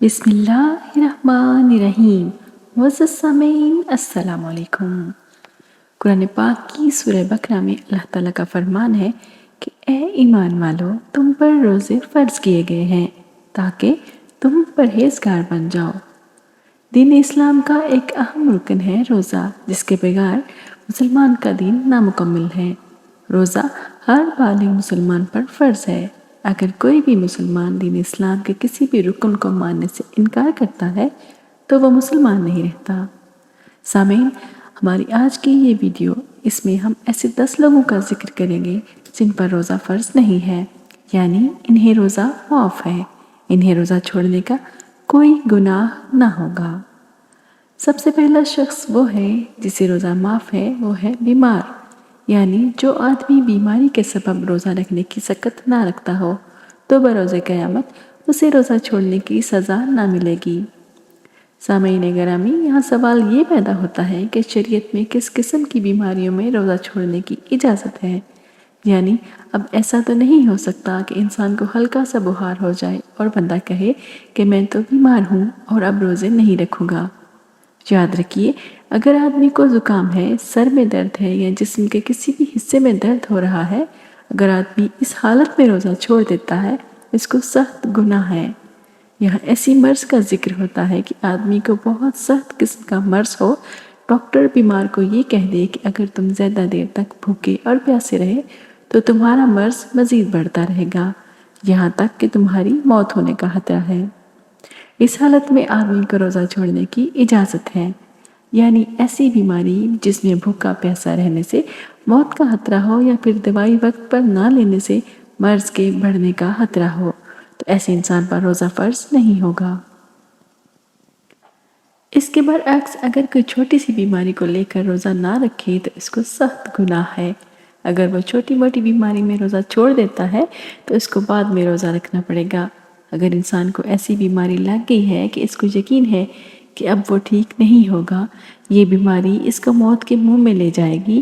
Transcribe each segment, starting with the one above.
بسم اللہ الرحمن الرحیم۔ معزز سامعین السلام علیکم۔ قرآن پاک کی سورہ بقرہ میں اللہ تعالیٰ کا فرمان ہے کہ اے ایمان والو، تم پر روزے فرض کیے گئے ہیں تاکہ تم پرہیزگار بن جاؤ۔ دین اسلام کا ایک اہم رکن ہے روزہ، جس کے بغیر مسلمان کا دین نامکمل ہے۔ روزہ ہر بالغ مسلمان پر فرض ہے۔ اگر کوئی بھی مسلمان دین اسلام کے کسی بھی رکن کو ماننے سے انکار کرتا ہے تو وہ مسلمان نہیں رہتا۔ سامعین، ہماری آج کی یہ ویڈیو، اس میں ہم ایسے 10 لوگوں کا ذکر کریں گے جن پر روزہ فرض نہیں ہے، یعنی انہیں روزہ معاف ہے، انہیں روزہ چھوڑنے کا کوئی گناہ نہ ہوگا۔ سب سے پہلا شخص وہ ہے جسے روزہ معاف ہے، وہ ہے بیمار، یعنی جو آدمی بیماری کے سبب روزہ رکھنے کی سخت نہ رکھتا ہو تو بروز قیامت اسے روزہ چھوڑنے کی سزا نہ ملے گی۔ سامعین گرامی، یہاں سوال یہ پیدا ہوتا ہے کہ شریعت میں کس قسم کی بیماریوں میں روزہ چھوڑنے کی اجازت ہے؟ یعنی اب ایسا تو نہیں ہو سکتا کہ انسان کو ہلکا سا بخار ہو جائے اور بندہ کہے کہ میں تو بیمار ہوں اور اب روزے نہیں رکھوں گا۔ یاد رکھیے، اگر آدمی کو زکام ہے، سر میں درد ہے یا جسم کے کسی بھی حصے میں درد ہو رہا ہے، اگر آدمی اس حالت میں روزہ چھوڑ دیتا ہے، اس کو سخت گناہ ہے۔ یہاں ایسی مرض کا ذکر ہوتا ہے کہ آدمی کو بہت سخت قسم کا مرض ہو، ڈاکٹر بیمار کو یہ کہہ دے کہ اگر تم زیادہ دیر تک بھوکے اور پیاسے رہے تو تمہارا مرض مزید بڑھتا رہے گا، یہاں تک کہ تمہاری موت ہونے کا خطرہ ہے۔ اس حالت میں آدمی کو روزہ چھوڑنے کی اجازت ہے، یعنی ایسی بیماری جس میں بھوکا پیاسا رہنے سے موت کا خطرہ ہو یا پھر دوائی وقت پر نہ لینے سے مرض کے بڑھنے کا خطرہ ہو، تو ایسے انسان پر روزہ فرض نہیں ہوگا۔ اس کے برعکس اگر کوئی چھوٹی سی بیماری کو لے کر روزہ نہ رکھے تو اس کو سخت گناہ ہے۔ اگر وہ چھوٹی موٹی بیماری میں روزہ چھوڑ دیتا ہے تو اس کو بعد میں روزہ رکھنا پڑے گا۔ اگر انسان کو ایسی بیماری لگ گئی ہے کہ اس کو یقین ہے کہ اب وہ ٹھیک نہیں ہوگا، یہ بیماری اس کو موت کے منہ میں لے جائے گی،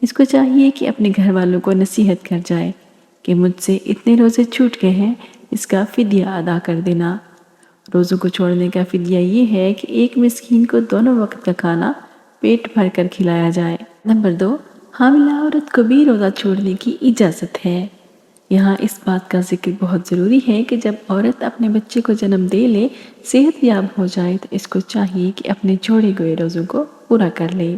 اس کو چاہیے کہ اپنے گھر والوں کو نصیحت کر جائے کہ مجھ سے اتنے روزے چھوٹ گئے ہیں، اس کا فدیہ ادا کر دینا۔ روزوں کو چھوڑنے کا فدیہ یہ ہے کہ ایک مسکین کو دونوں وقت کا کھانا پیٹ بھر کر کھلایا جائے۔ نمبر 2، حاملہ عورت کو بھی روزہ چھوڑنے کی اجازت ہے۔ یہاں اس بات کا ذکر بہت ضروری ہے کہ جب عورت اپنے بچے کو جنم دے لے، صحت یاب ہو جائے تو اس کو چاہیے کہ اپنے چھوڑے گئے روزوں کو پورا کر لے۔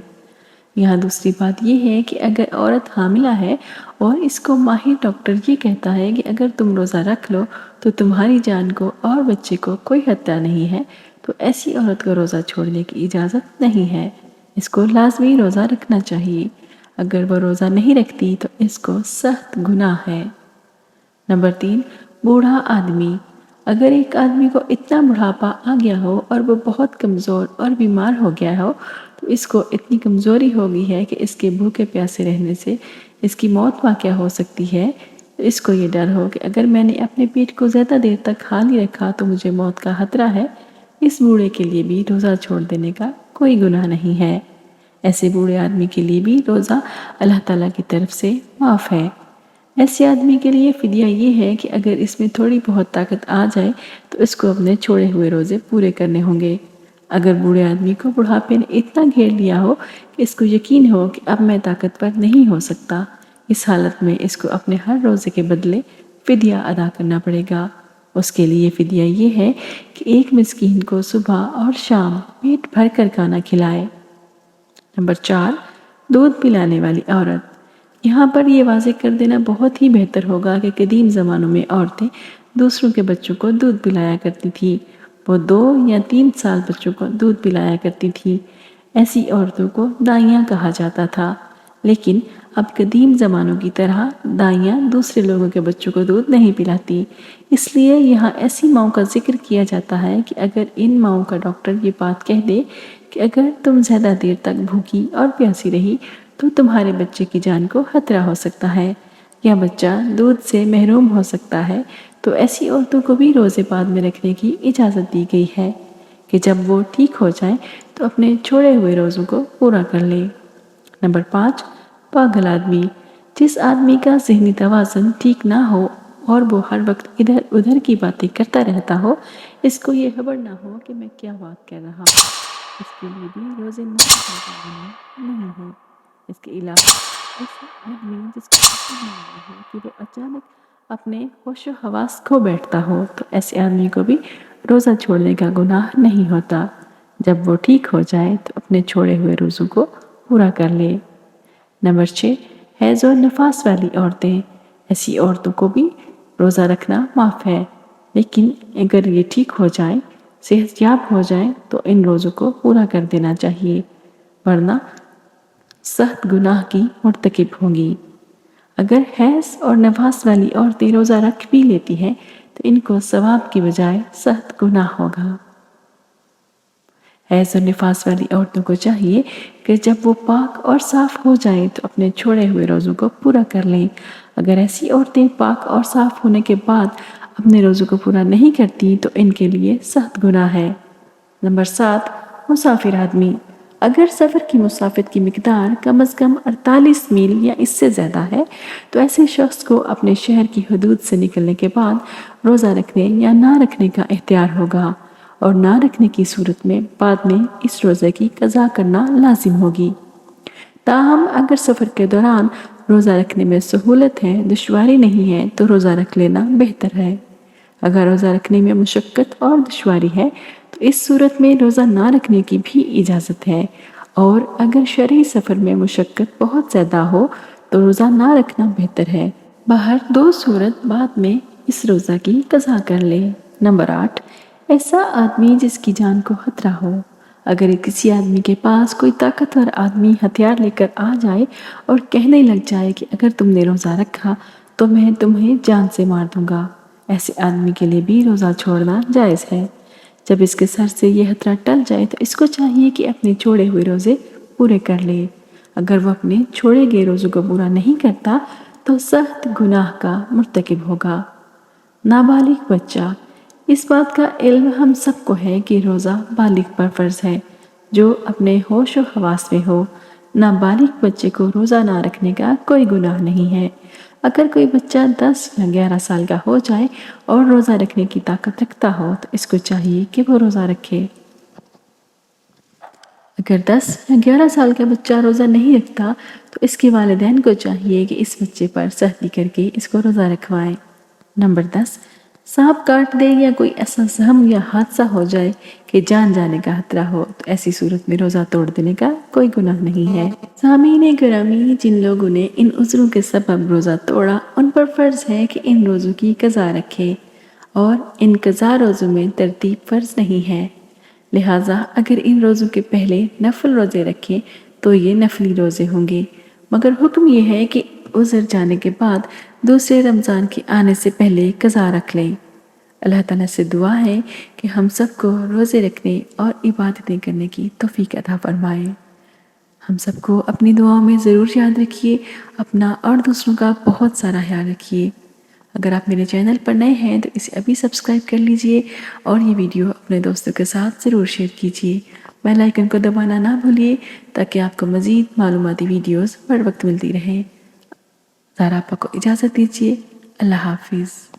یہاں دوسری بات یہ ہے کہ اگر عورت حاملہ ہے اور اس کو ماہر ڈاکٹر یہ کہتا ہے کہ اگر تم روزہ رکھ لو تو تمہاری جان کو اور بچے کو کوئی خطرہ نہیں ہے، تو ایسی عورت کو روزہ چھوڑنے کی اجازت نہیں ہے، اس کو لازمی روزہ رکھنا چاہیے۔ اگر وہ روزہ نہیں رکھتی تو اس کو سخت گناہ ہے۔ نمبر 3، بوڑھا آدمی۔ اگر ایک آدمی کو اتنا بڑھاپا آ گیا ہو اور وہ بہت کمزور اور بیمار ہو گیا ہو، تو اس کو اتنی کمزوری ہو گئی ہے کہ اس کے بھوکے پیاسے رہنے سے اس کی موت واقع ہو سکتی ہے، تو اس کو یہ ڈر ہو کہ اگر میں نے اپنے پیٹ کو زیادہ دیر تک خالی رکھا تو مجھے موت کا خطرہ ہے، اس بوڑھے کے لیے بھی روزہ چھوڑ دینے کا کوئی گناہ نہیں ہے۔ ایسے بوڑھے آدمی کے لیے بھی روزہ اللہ تعالیٰ کی طرف سے معاف ہے۔ ایسے آدمی کے لیے فدیہ یہ ہے کہ اگر اس میں تھوڑی بہت طاقت آ جائے تو اس کو اپنے چھوڑے ہوئے روزے پورے کرنے ہوں گے۔ اگر بوڑھے آدمی کو بڑھاپے نے اتنا گھیر لیا ہو کہ اس کو یقین ہو کہ اب میں طاقتور نہیں ہو سکتا، اس حالت میں اس کو اپنے ہر روزے کے بدلے فدیہ ادا کرنا پڑے گا۔ اس کے لیے فدیہ یہ ہے کہ ایک مسکین کو صبح اور شام پیٹ بھر کر کھانا کھلائے۔ نمبر 4، دودھ پلانے والی عورت۔ یہاں پر یہ واضح کر دینا بہت ہی بہتر ہوگا کہ قدیم زمانوں میں عورتیں دوسروں کے بچوں کو دودھ پلایا کرتی تھی، وہ 2 یا 3 سال بچوں کو دودھ پلایا کرتی تھی۔ ایسی عورتوں کو دائیاں کہا جاتا تھا، لیکن اب قدیم زمانوں کی طرح دائیاں دوسرے لوگوں کے بچوں کو دودھ نہیں پلاتی، اس لیے یہاں ایسی ماؤں کا ذکر کیا جاتا ہے کہ اگر ان ماؤں کا ڈاکٹر یہ بات کہہ دے کہ اگر تم زیادہ دیر تک بھوکی اور پیاسی رہی تو تمہارے بچے کی جان کو خطرہ ہو سکتا ہے یا بچہ دودھ سے محروم ہو سکتا ہے، تو ایسی عورتوں کو بھی روزے بعد میں رکھنے کی اجازت دی گئی ہے کہ جب وہ ٹھیک ہو جائیں تو اپنے چھوڑے ہوئے روزوں کو پورا کر لیں۔ نمبر 5، پاگل آدمی۔ جس آدمی کا ذہنی توازن ٹھیک نہ ہو اور وہ ہر وقت ادھر ادھر کی باتیں کرتا رہتا ہو، اس کو یہ خبر نہ ہو کہ میں کیا بات کر رہا ہوں، اس کے لیے بھی روزے نہ رکھنے کا گناہ نہیں ہے۔ اس کے علاوہ ایسا آدمی جس کو پتہ نہ ہو کہ وہ اچانک اپنے ہوش و حواس کھو بیٹھتا ہو، تو ایسے آدمی کو بھی روزہ چھوڑنے کا گناہ نہیں ہوتا۔ جب وہ ٹھیک ہو جائے تو اپنے چھوڑے ہوئے روزوں کو پورا کر لے۔ نمبر 6، حیض و نفاس والی عورتیں۔ ایسی عورتوں کو بھی روزہ رکھنا معاف ہے، لیکن اگر یہ ٹھیک ہو جائیں، صحت یاب ہو جائیں تو ان روزوں کو پورا کر دینا چاہیے، ورنہ سخت گناہ کی مرتکب ہوں گی۔ اگر حیض اور نفاس والی عورتیں روزہ رکھ بھی لیتی ہیں تو ان کو ثواب کی بجائے سخت گناہ ہوگا۔ حیض اور نفاس والی عورتوں کو چاہیے کہ جب وہ پاک اور صاف ہو جائیں تو اپنے چھوڑے ہوئے روزوں کو پورا کر لیں۔ اگر ایسی عورتیں پاک اور صاف ہونے کے بعد اپنے روزوں کو پورا نہیں کرتی تو ان کے لیے سخت گناہ ہے۔ نمبر 7، مسافر آدمی۔ اگر سفر کی مسافت کی مقدار کم از کم 48 میل یا اس سے زیادہ ہے تو ایسے شخص کو اپنے شہر کی حدود سے نکلنے کے بعد روزہ رکھنے یا نہ رکھنے کا اختیار ہوگا، اور نہ رکھنے کی صورت میں بعد میں اس روزے کی قضا کرنا لازم ہوگی۔ تاہم اگر سفر کے دوران روزہ رکھنے میں سہولت ہے، دشواری نہیں ہے تو روزہ رکھ لینا بہتر ہے۔ اگر روزہ رکھنے میں مشقت اور دشواری ہے تو اس صورت میں روزہ نہ رکھنے کی بھی اجازت ہے، اور اگر شرعی سفر میں مشقت بہت زیادہ ہو تو روزہ نہ رکھنا بہتر ہے۔ باہر دو صورت بعد میں اس روزہ کی قضا کر لے۔ نمبر 8، ایسا آدمی جس کی جان کو خطرہ ہو۔ اگر کسی آدمی کے پاس کوئی طاقتور آدمی ہتھیار لے کر آ جائے اور کہنے لگ جائے کہ اگر تم نے روزہ رکھا تو میں تمہیں جان سے مار دوں گا، ایسے آدمی کے لیے بھی روزہ چھوڑنا جائز ہے۔ جب اس کے سر سے یہ خطرہ ٹل جائے تو اس کو چاہیے کہ اپنے چھوڑے ہوئے روزے پورے کر لے۔ اگر وہ اپنے چھوڑے گئے روزوں کو پورا نہیں کرتا تو سخت گناہ کا مرتکب ہوگا۔ نابالغ بچہ۔ اس بات کا علم ہم سب کو ہے کہ روزہ بالغ پر فرض ہے جو اپنے ہوش و حواس میں ہو۔ نابالغ بچے کو روزہ نہ رکھنے کا کوئی گناہ نہیں ہے۔ اگر کوئی بچہ 10 یا 11 سال کا ہو جائے اور روزہ رکھنے کی طاقت رکھتا ہو تو اس کو چاہیے کہ وہ روزہ رکھے۔ اگر 10 یا 11 سال کا بچہ روزہ نہیں رکھتا تو اس کے والدین کو چاہیے کہ اس بچے پر سختی کر کے اس کو روزہ رکھوائیں۔ نمبر 10، سانپ کاٹ دے یا کوئی ایسا زخم یا حادثہ ہو جائے کہ جان جانے کا خطرہ ہو تو ایسی صورت میں روزہ توڑ دینے کا کوئی گناہ نہیں ہے۔ سامعین گرامی، جن لوگوں نے ان عذروں کے سبب روزہ توڑا ان پر فرض ہے کہ ان روزوں کی قضا رکھے، اور ان قضا روزوں میں ترتیب فرض نہیں ہے، لہٰذا اگر ان روزوں کے پہلے نفل روزے رکھیں تو یہ نفلی روزے ہوں گے، مگر حکم یہ ہے کہ عذر جانے کے بعد دوسرے رمضان کے آنے سے پہلے قضا رکھ لیں۔ اللہ تعالیٰ سے دعا ہے کہ ہم سب کو روزے رکھنے اور عبادتیں کرنے کی توفیق عطا فرمائے۔ ہم سب کو اپنی دعاؤں میں ضرور یاد رکھیے، اپنا اور دوسروں کا بہت سارا خیال رکھیے۔ اگر آپ میرے چینل پر نئے ہیں تو اسے ابھی سبسکرائب کر لیجئے اور یہ ویڈیو اپنے دوستوں کے ساتھ ضرور شیئر کیجئے۔ بیل آئیکن کو دبانا نہ بھولیے تاکہ آپ کو مزید معلوماتی ویڈیوز بر وقت ملتی رہیں۔ زہرا آپا کو اجازت دیجیے۔ اللہ حافظ۔